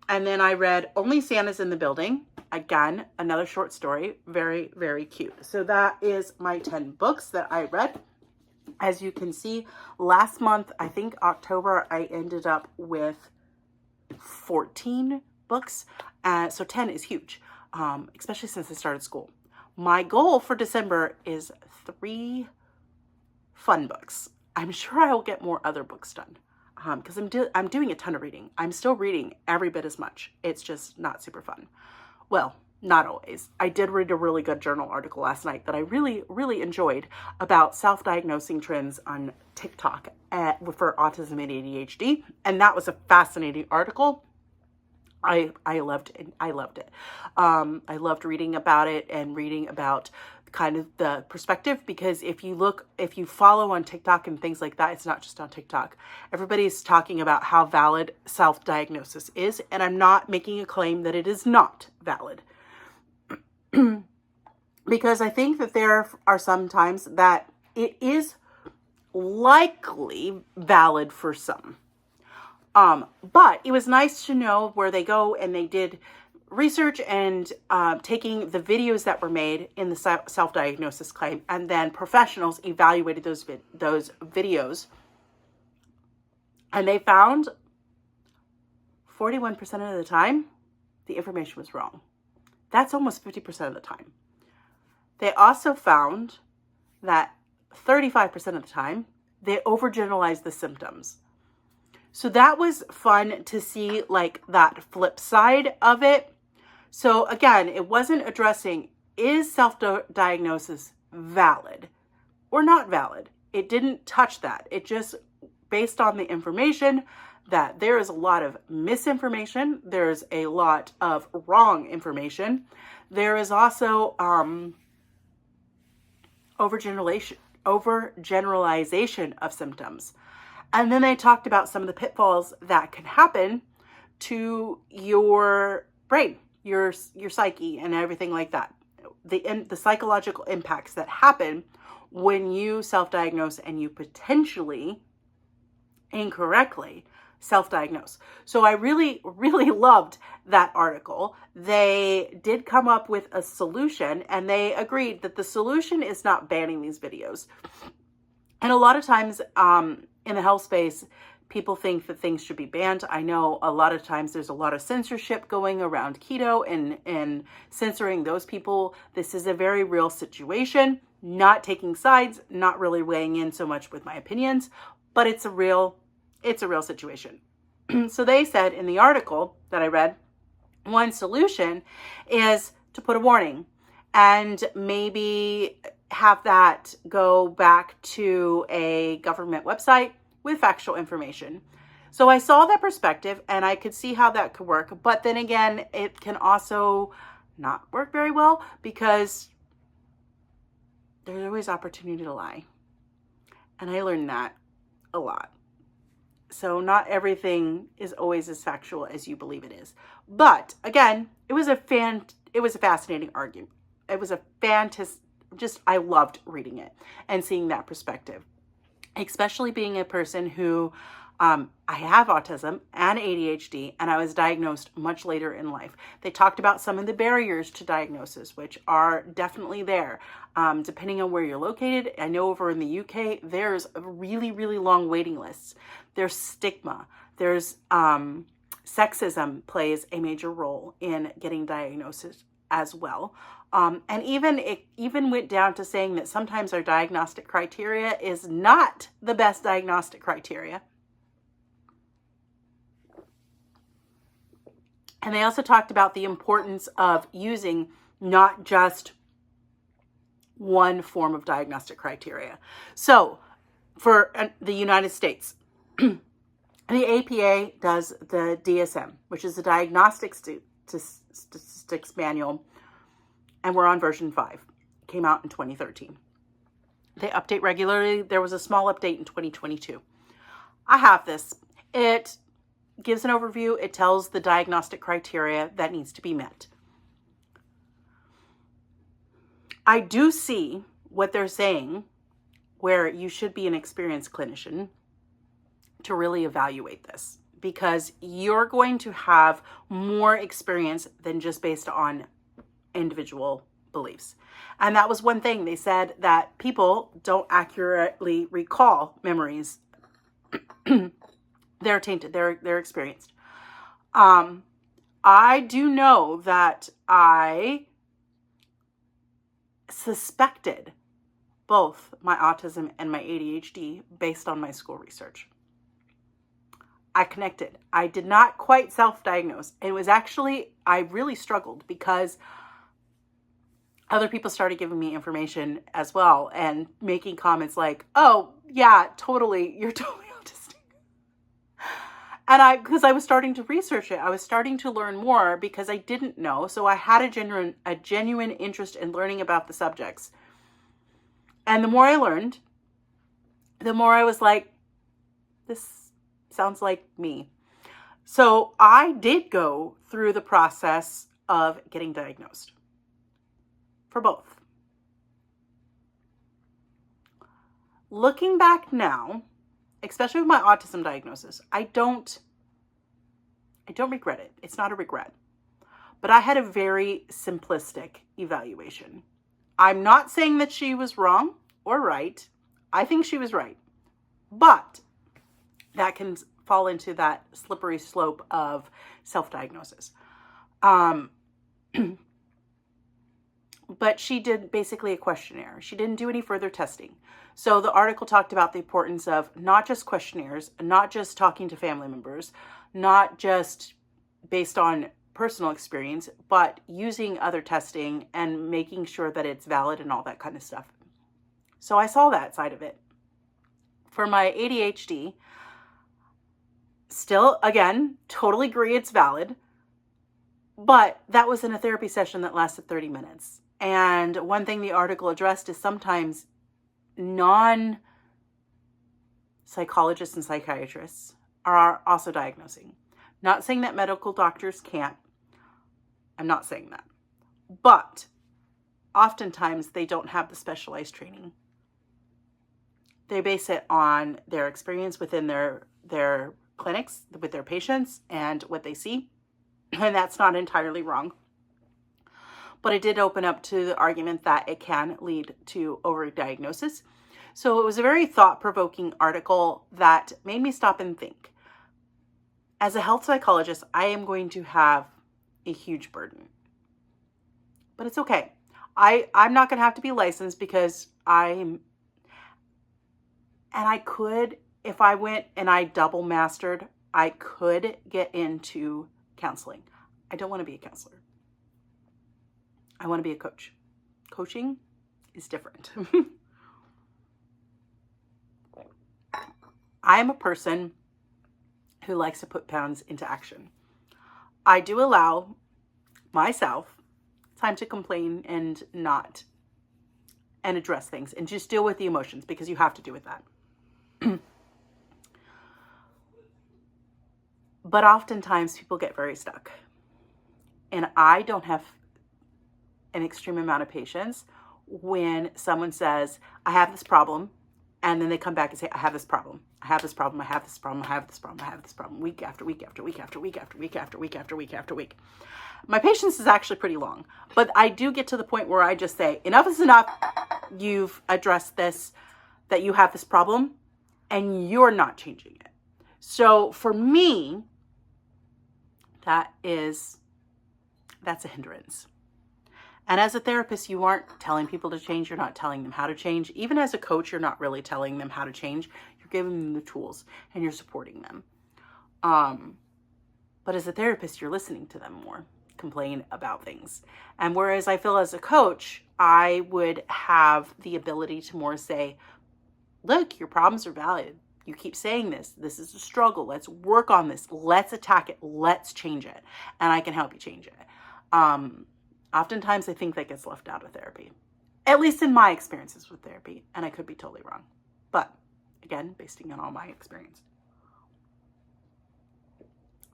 And then I read Only Santa's in the Building. Again, another short story. Very, very cute. So that is my 10 books that I read. As you can see, last month, I think October, I ended up with 14 books. So 10 is huge, especially since I started school. My goal for December is 3 fun books. I'm sure I will get more other books done because I'm doing a ton of reading. I'm still reading every bit as much. It's just not super fun. Well, not always. I did read a really good journal article last night that I really, really enjoyed about self-diagnosing trends on TikTok for autism and ADHD. And that was a fascinating article. I loved it. I loved it. I loved reading about it and reading about kind of the perspective, because if you follow on TikTok and things like that, it's not just on TikTok. Everybody's talking about how valid self-diagnosis is. And I'm not making a claim that it is not valid. Because I think that there are some times that it is likely valid for some. But it was nice to know where they go and they did research and taking the videos that were made in the self-diagnosis claim, and then professionals evaluated those videos, and they found 41% of the time the information was wrong. That's almost 50% of the time. They also found that 35% of the time they overgeneralized the symptoms. So that was fun to see, like, that flip side of it. So again, it wasn't addressing, is self-diagnosis valid or not valid? It didn't touch that. It just, based on the information, that there is a lot of misinformation. There's a lot of wrong information. There is also overgeneralization of symptoms. And then they talked about some of the pitfalls that can happen to your brain, your psyche, and everything like that. The psychological impacts that happen when you self-diagnose and you potentially incorrectly self-diagnose. So I really, really loved that article. They did come up with a solution, and they agreed that the solution is not banning these videos. And a lot of times in the health space, people think that things should be banned. I know a lot of times there's a lot of censorship going around keto and censoring those people. This is a very real situation, not taking sides, not really weighing in so much with my opinions, but it's a real situation. So they said in the article that I read, one solution is to put a warning and maybe have that go back to a government website with factual information. So I saw that perspective and I could see how that could work. But then again, it can also not work very well because there's always opportunity to lie. And I learned that a lot. So not everything is always as factual as you believe it is. But again, it was a fascinating argument. It was a fantastic, I loved reading it and seeing that perspective, especially being a person who, I have autism and ADHD, and I was diagnosed much later in life. They talked about some of the barriers to diagnosis, which are definitely there. Depending on where you're located, I know over in the UK, there's really, really long waiting lists. There's stigma. There's sexism plays a major role in getting diagnosis as well. And it even went down to saying that sometimes our diagnostic criteria is not the best diagnostic criteria. And they also talked about the importance of using not just one form of diagnostic criteria. So for the United States, the APA does the DSM, which is the Diagnostic Statistics Manual, and we're on version 5. It came out in 2013. They update regularly. There was a small update in 2022. I have this. It gives an overview. It tells the diagnostic criteria that needs to be met. I do see what they're saying, where you should be an experienced clinician to really evaluate this, because you're going to have more experience than just based on individual beliefs. And that was one thing. They said that people don't accurately recall memories. They're tainted. They're experienced. I do know that I suspected both my autism and my ADHD based on my school research. I connected. I did not quite self-diagnose. It was actually, I really struggled because other people started giving me information as well and making comments like, oh, yeah, totally, you're totally autistic. And because I was starting to research it, I was starting to learn more because I didn't know. So I had a genuine interest in learning about the subjects. And the more I learned, the more I was like, this sounds like me. So I did go through the process of getting diagnosed for both. Looking back now, especially with my autism diagnosis, I don't regret it. It's not a regret. But I had a very simplistic evaluation. I'm not saying that she was wrong or right. I think she was right. But that can fall into that slippery slope of self-diagnosis. But she did basically a questionnaire. She didn't do any further testing. So the article talked about the importance of not just questionnaires, not just talking to family members, not just based on personal experience, but using other testing and making sure that it's valid and all that kind of stuff. So I saw that side of it. for my ADHD. Still, again, totally agree it's valid. But that was in a therapy session that lasted 30 minutes. And one thing the article addressed is sometimes non-psychologists and psychiatrists are also diagnosing. Not saying that medical doctors can't. I'm not saying that. But oftentimes they don't have the specialized training. They base it on their experience within their clinics, with their patients, and what they see. And that's not entirely wrong. But it did open up to the argument that it can lead to overdiagnosis. So it was a very thought-provoking article that made me stop and think. As a health psychologist, I am going to have a huge burden. But it's okay. I'm not going to have to be licensed because I could, if I went and I double mastered, I could get into counseling. I don't want to be a counselor. I want to be a coach. Coaching is different. I am a person who likes to put plans into action. I do allow myself time to complain and address things and just deal with the emotions, because you have to do with that. But oftentimes people get very stuck. And I don't have an extreme amount of patience when someone says, I have this problem, and then they come back and say, I have this problem. I have this problem. I have this problem. I have this problem. I have this problem. Week after week after week after week after week after week after week after week. My patience is actually pretty long, but I do get to the point where I just say, enough is enough. You've addressed this, that you have this problem, and you're not changing it. So for me, that's a hindrance. And as a therapist, you aren't telling people to change. You're not telling them how to change. Even as a coach, you're not really telling them how to change. You're giving them the tools and you're supporting them. But as a therapist, you're listening to them more complain about things. And whereas I feel as a coach, I would have the ability to more say, look, your problems are valid. You keep saying this. This is a struggle. Let's work on this. Let's attack it. Let's change it. And I can help you change it. Oftentimes I think that gets left out of therapy, at least in my experiences with therapy. And I could be totally wrong. But again, basing on all my experience.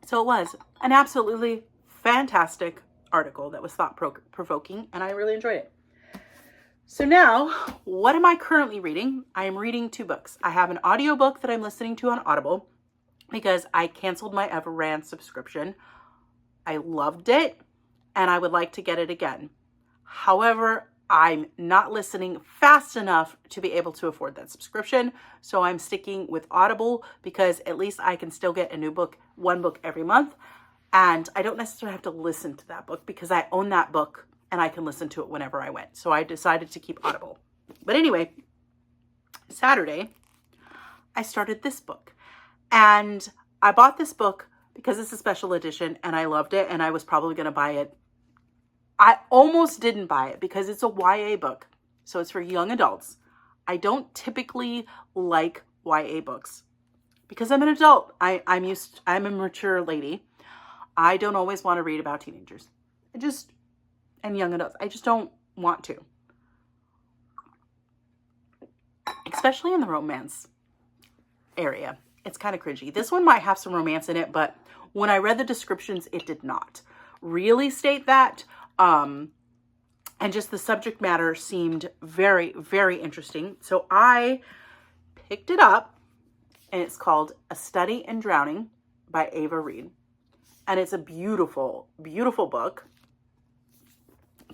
So it was an absolutely fantastic article that was thought-provoking, and I really enjoyed it. So now, what am I currently reading? I am reading 2 books. I have an audiobook that I'm listening to on Audible because I canceled my Everrand subscription. I loved it, and I would like to get it again. However, I'm not listening fast enough to be able to afford that subscription, so I'm sticking with Audible because at least I can still get a new book, 1 book every month, and I don't necessarily have to listen to that book because I own that book and I can listen to it whenever I went. So I decided to keep Audible. But anyway, Saturday, I started this book, and I bought this book because it's a special edition and I loved it, and I was probably going to buy it. I almost didn't buy it because it's a YA book. So it's for young adults. I don't typically like YA books because I'm an adult. I'm a mature lady. I don't always want to read about teenagers. And young adults. I just don't want to. Especially in the romance area. It's kind of cringy. This one might have some romance in it, but when I read the descriptions, it did not really state that. And just the subject matter seemed very, very interesting. So I picked it up, and it's called A Study in Drowning by Ava Reid. And it's a beautiful, beautiful book.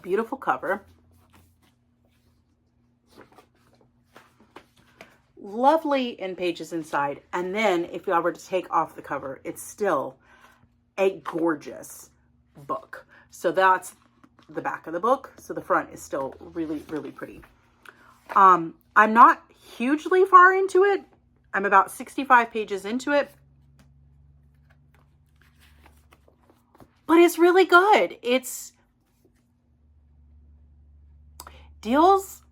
Beautiful cover. Lovely in pages inside. And then if I were to take off the cover, it's still a gorgeous book. So that's the back of the book. So the front is still really, really pretty. I'm not hugely far into it. I'm about 65 pages into it. But it's really good. It's deals,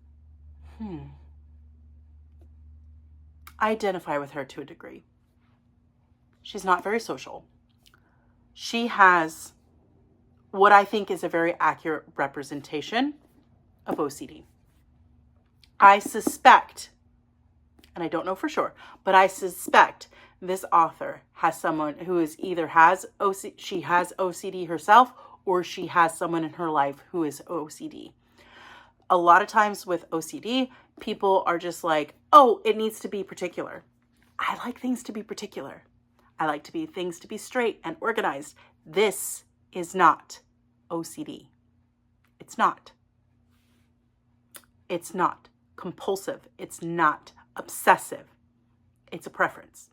I identify with her to a degree. She's not very social. She has what I think is a very accurate representation of OCD. I suspect, and I don't know for sure, but I suspect this author has someone who is either she has OCD herself, or she has someone in her life who is OCD. A lot of times with OCD, people are just like, oh, it needs to be particular. I like things to be particular. I like things to be straight and organized. This is not OCD. It's not. It's not compulsive. It's not obsessive. It's a preference.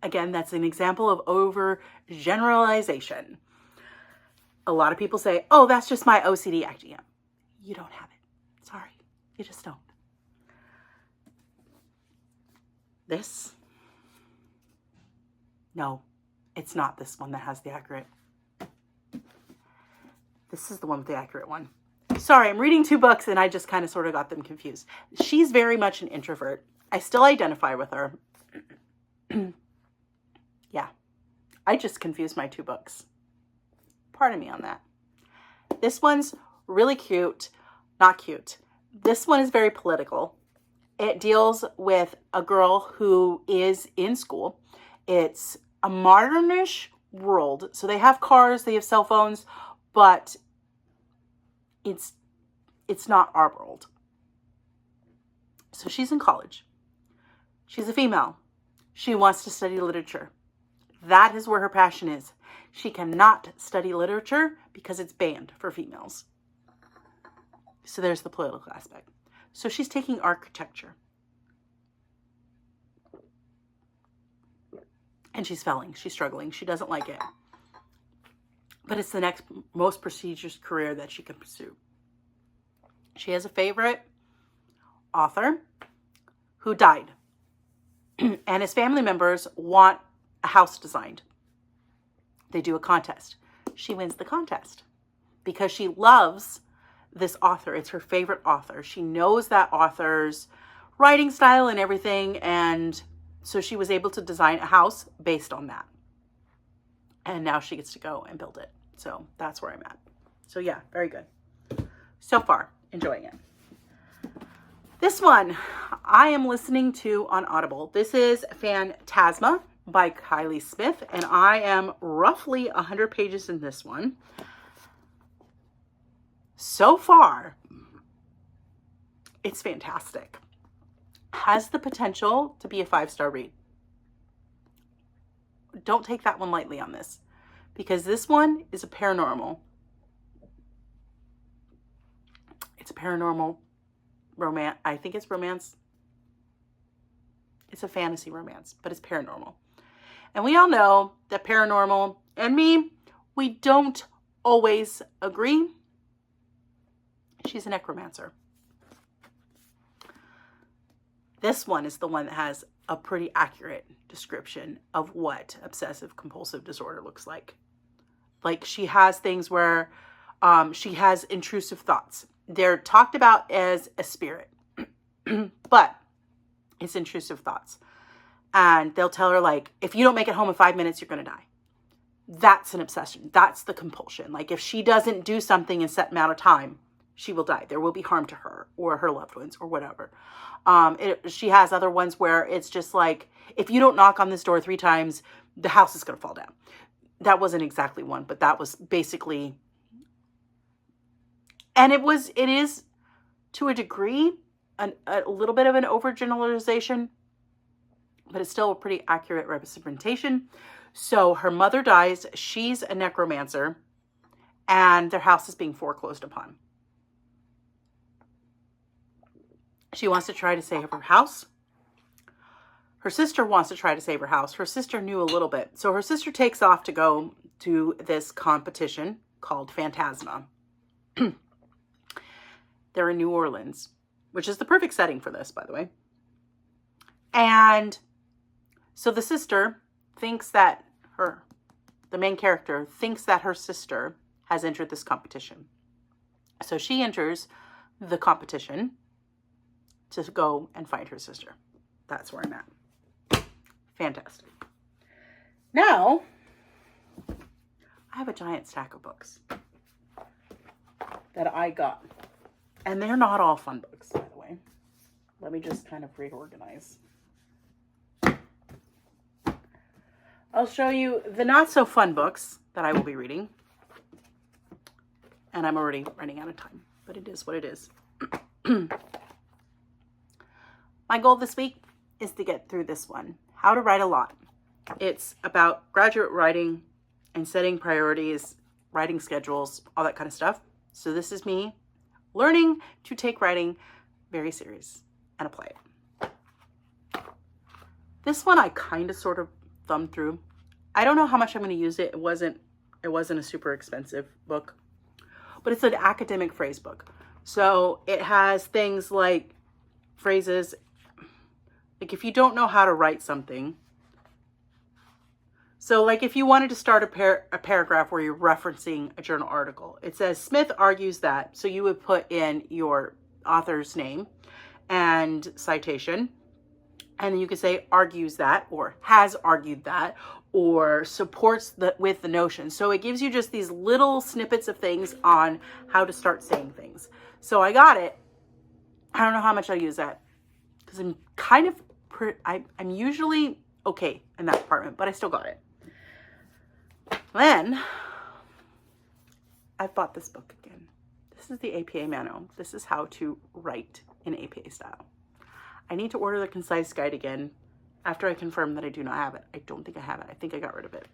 Again, that's an example of overgeneralization. A lot of people say, oh, that's just my OCD acting up. You don't have it. Sorry. You just don't. This? No, it's not this one that has the accurate. This is the one with the accurate one. Sorry, I'm reading two books and I just kind of sort of got them confused. She's very much an introvert. I still identify with her. Yeah, I just confused my two books. Pardon me on that. This one's really cute. Not cute. This one is very political. It deals with a girl who is in school. It's a modernish world. So they have cars, they have cell phones, but it's not our world. So she's in college. She's a female. She wants to study literature. That is where her passion is. She cannot study literature because it's banned for females. So there's the political aspect. So she's taking architecture. And she's failing. She's struggling. She doesn't like it. But it's the next most prestigious career that she can pursue. She has a favorite author who died. And his family members want a house designed. They do a contest. She wins the contest because she loves this author. It's her favorite author. She knows that author's writing style and everything. And so she was able to design a house based on that. And now she gets to go and build it. So that's where I'm at. So yeah, very good. So far, enjoying it. This one I am listening to on Audible. This is Phantasma by Kylie Smith. And I am roughly 100 pages in this one. So far, it's fantastic. Has the potential to be a 5-star read. Don't take that one lightly on this, because this one is a paranormal. It's a paranormal romance. I think it's romance. It's a fantasy romance, but it's paranormal. And we all know that paranormal and me, we don't always agree. She's a necromancer. This one is the one that has a pretty accurate description of what obsessive compulsive disorder looks like. Like, she has things where she has intrusive thoughts. They're talked about as a spirit, but it's intrusive thoughts. And they'll tell her, like, if you don't make it home in 5 minutes, you're going to die. That's an obsession. That's the compulsion. Like, if she doesn't do something in a set amount of time, she will die. There will be harm to her or her loved ones or whatever. She has other ones where it's just like, if you don't knock on this door 3 times, the house is going to fall down. That wasn't exactly one, but that was basically, and it is to a degree, a little bit of an overgeneralization, but it's still a pretty accurate representation. So her mother dies. She's a necromancer, and their house is being foreclosed upon. She wants to try to save her house. Her sister wants to try to save her house. Her sister knew a little bit. So her sister takes off to go to this competition called Phantasma. They're in New Orleans, which is the perfect setting for this, by the way. And so the sister thinks that the main character thinks that her sister has entered this competition. So she enters the competition to go and find her sister. That's where I'm at. Fantastic. Now, I have a giant stack of books that I got. And they're not all fun books, by the way. Let me just kind of reorganize. I'll show you the not so fun books that I will be reading. And I'm already running out of time, but it is what it is. My goal this week is to get through this one, How to Write a Lot. It's about graduate writing and setting priorities, writing schedules, all that kind of stuff. So this is me learning to take writing very serious and apply it. This one I kind of sort of thumbed through. I don't know how much I'm going to use it. It wasn't a super expensive book, but it's an academic phrase book. So it has things like phrases, like if you don't know how to write something. So like if you wanted to start a paragraph where you're referencing a journal article, it says Smith argues that, so you would put in your author's name and citation, and then you could say argues that, or has argued that, or supports with the notion. So it gives you just these little snippets of things on how to start saying things. So I got it. I don't know how much I'll use that because I'm kind of, I'm usually okay in that department, but I still got it. Then I've bought this book again. This is the APA Manual. This is how to write in APA style. I need to order the Concise Guide again after I confirm that I do not have it. I don't think I have it. I think I got rid of it.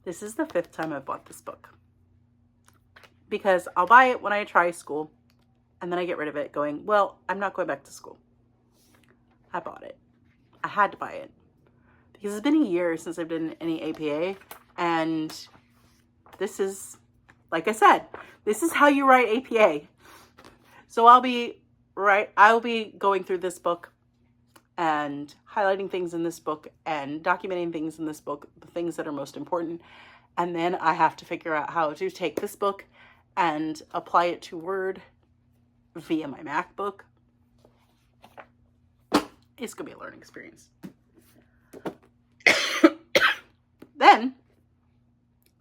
This is the 5th time I've bought this book because I'll buy it when I try school and then I get rid of it going, well, I'm not going back to school. I bought it. I had to buy it because it's been a year since I've done any APA, and this is, like I said, this is how you write APA. So I'll be going through this book and highlighting things in this book and documenting things in this book, the things that are most important. And then I have to figure out how to take this book and apply it to Word via my MacBook. It's going to be a learning experience. Then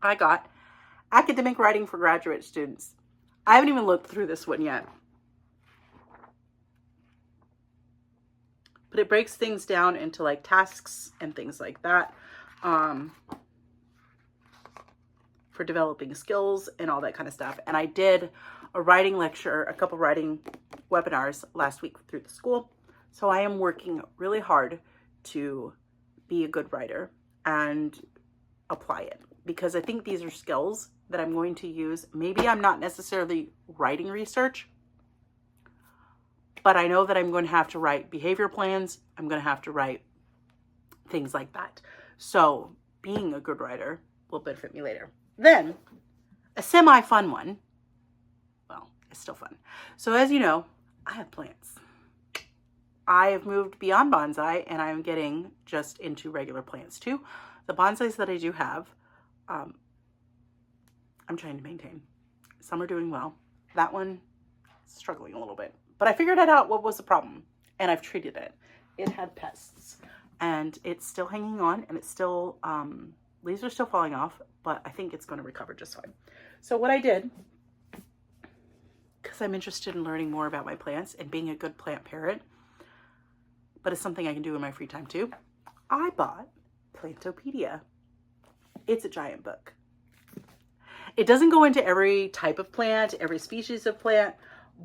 I got Academic Writing for Graduate Students. I haven't even looked through this one yet. But it breaks things down into like tasks and things like that for developing skills and all that kind of stuff. And I did a writing lecture, a couple writing webinars last week through the school. So I am working really hard to be a good writer and apply it, because I think these are skills that I'm going to use. Maybe I'm not necessarily writing research, but I know that I'm going to have to write behavior plans. I'm going to have to write things like that. So being a good writer will benefit me later. Then a semi-fun one. Well, it's still fun. So as you know, I have plants. I have moved beyond bonsai and I'm getting just into regular plants too. The bonsais that I do have, I'm trying to maintain. Some are doing well. That one is struggling a little bit. But I figured out what was the problem and I've treated it. It had pests and it's still hanging on and it's still, leaves are still falling off, but I think it's going to recover just fine. So what I did, because I'm interested in learning more about my plants and being a good plant parent, but it's something I can do in my free time too, I bought Plantopedia. It's a giant book. It doesn't go into every type of plant, every species of plant,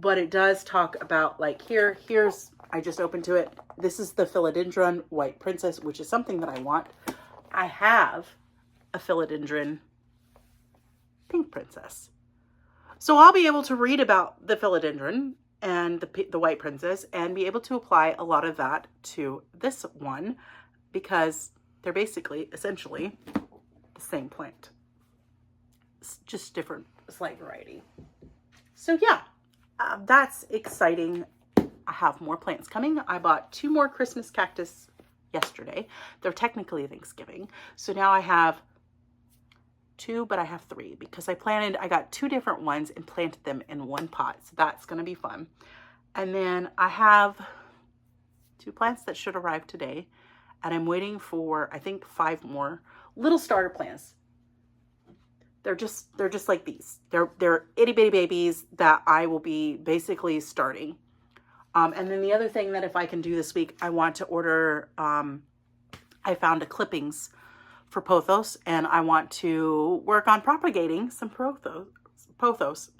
but it does talk about like here's, I just opened to it. This is the Philodendron White Princess, which is something that I want. I have a Philodendron Pink Princess. So I'll be able to read about the Philodendron and the White Princess and be able to apply a lot of that to this one because they're basically, essentially, the same plant. It's just different, slight variety. So yeah, that's exciting. I have more plants coming. I bought 2 more Christmas cactus yesterday. They're technically Thanksgiving. So now I have 2, but I have 3 because I got 2 different ones and planted them in one pot. So that's going to be fun. And then I have 2 plants that should arrive today. And I'm waiting for, I think, 5 more little starter plants. They're just like these. They're itty bitty babies that I will be basically starting. And then the other thing that if I can do this week, I want to order, I found a clippings for pothos, and I want to work on propagating some pothos,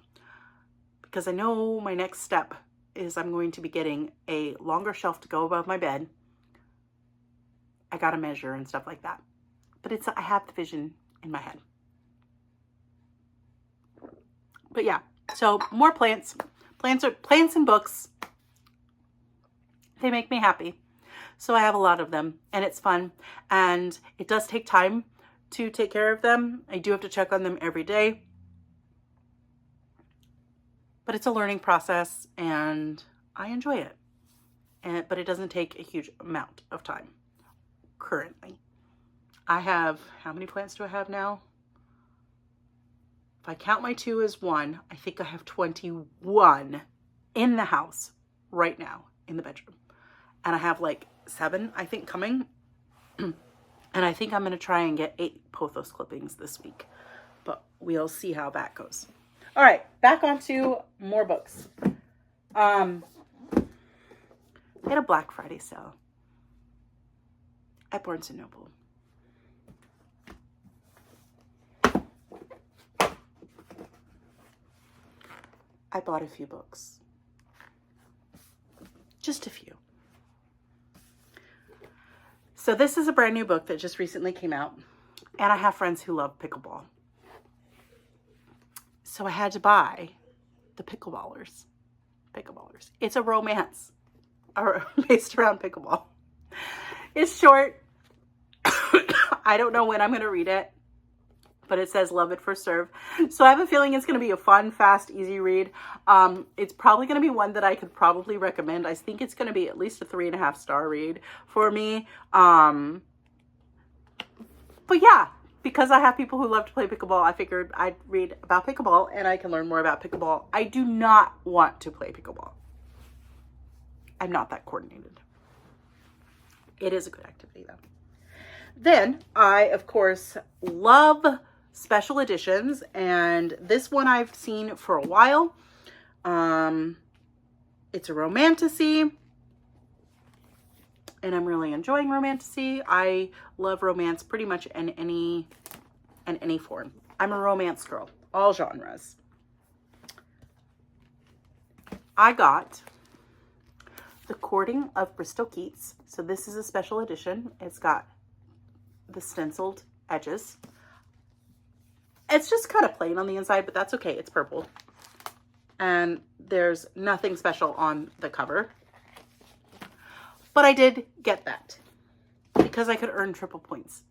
because I know my next step is I'm going to be getting a longer shelf to go above my bed. I got to measure and stuff like that. But I have the vision in my head. But yeah, so more plants. Plants and books. They make me happy. So I have a lot of them, and it's fun. And it does take time to take care of them. I do have to check on them every day. But it's a learning process, and I enjoy it. But it doesn't take a huge amount of time currently. I have, how many plants do I have now? If I count my 2 as 1, I think I have 21 in the house right now in the bedroom. And I have like 7, I think, coming. And I think I'm going to try and get 8 pothos clippings this week. But we'll see how that goes. All right, back onto more books. They had a Black Friday sale at Barnes & Noble. I bought a few books. Just a few. So this is a brand new book that just recently came out. And I have friends who love pickleball. So I had to buy The Pickleballers. It's a romance based around pickleball. It's short. I don't know when I'm going to read it, but it says love at first serve. So I have a feeling it's going to be a fun, fast, easy read. It's probably going to be one that I could probably recommend. I think it's going to be at least a 3.5 star read for me. But yeah, because I have people who love to play pickleball, I figured I'd read about pickleball and I can learn more about pickleball. I do not want to play pickleball. I'm not that coordinated. It is a good activity though. Then I, of course, love special editions, and this one I've seen for a while. It's a romantasy, and I'm really enjoying romantasy. I love romance pretty much in any form. I'm a romance girl, all genres. I got The Courting of Bristol Keats. So this is a special edition. It's got the stenciled edges. It's just kind of plain on the inside, but that's okay. It's purple. And there's nothing special on the cover. But I did get that because I could earn triple points.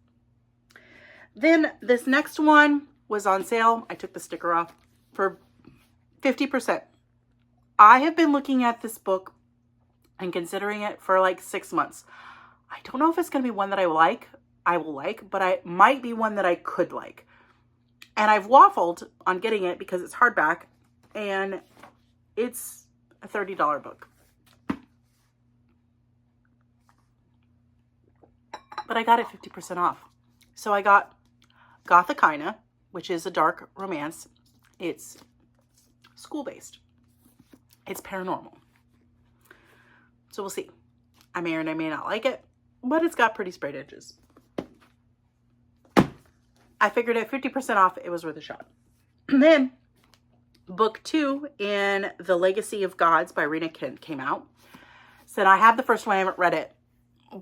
Then this next one was on sale. I took the sticker off for 50%. I have been looking at this book and considering it for like 6 months. I don't know if it's going to be one that I will like, but it might be one that I could like. And I've waffled on getting it because it's hardback and it's a $30 book. But I got it 50% off. So I got Gothicina, which is a dark romance. It's school-based. It's paranormal. So we'll see. I may or I may not like it, but it's got pretty sprayed edges. I figured at 50% off, it was worth a shot. And then book 2 in The Legacy of Gods by Rena Kent came out. Said I have the first one, I haven't read it,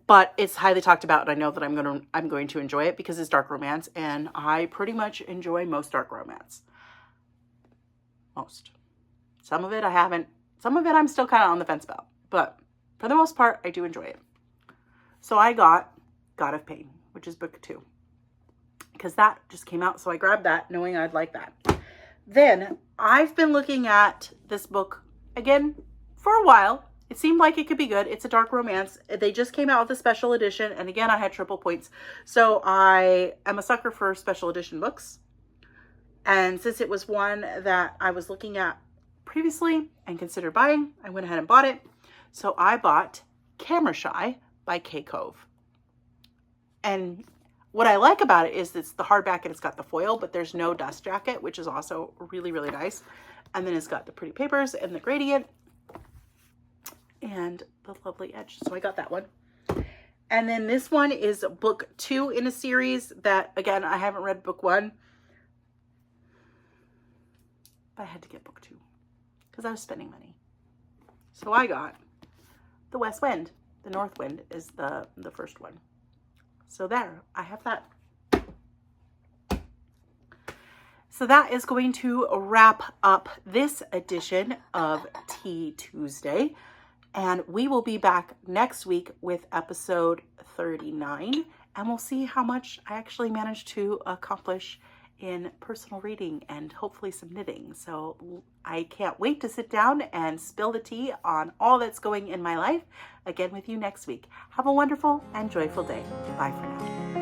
but it's highly talked about, and I know that I'm going to enjoy it because it's dark romance, and I pretty much enjoy most dark romance. Most. Some of it I haven't. Some of it I'm still kind of on the fence about, but for the most part, I do enjoy it. So I got God of Pain, which is book 2, because that just came out, so I grabbed that knowing I'd like that. Then I've been looking at this book again for a while. It seemed like it could be good. It's a dark romance. They just came out with a special edition, and again, I had triple points. So I am a sucker for special edition books. And since it was one that I was looking at previously and considered buying. I went ahead and bought it. So I bought Camera Shy by K Cove. And what I like about it is it's the hardback and it's got the foil, but there's no dust jacket, which is also really, really nice. And then it's got the pretty papers and the gradient and the lovely edge. So I got that one. And then this one is book 2 in a series that, again, I haven't read book 1. But I had to get book 2 because I was spending money. So I got The West Wind. The North Wind is the first one. So there, I have that. So that is going to wrap up this edition of Tea Tuesday. And we will be back next week with episode 39. And we'll see how much I actually managed to accomplish in personal reading and hopefully some knitting. So I can't wait to sit down and spill the tea on all that's going in my life again with you next week. Have a wonderful and joyful day. Bye for now.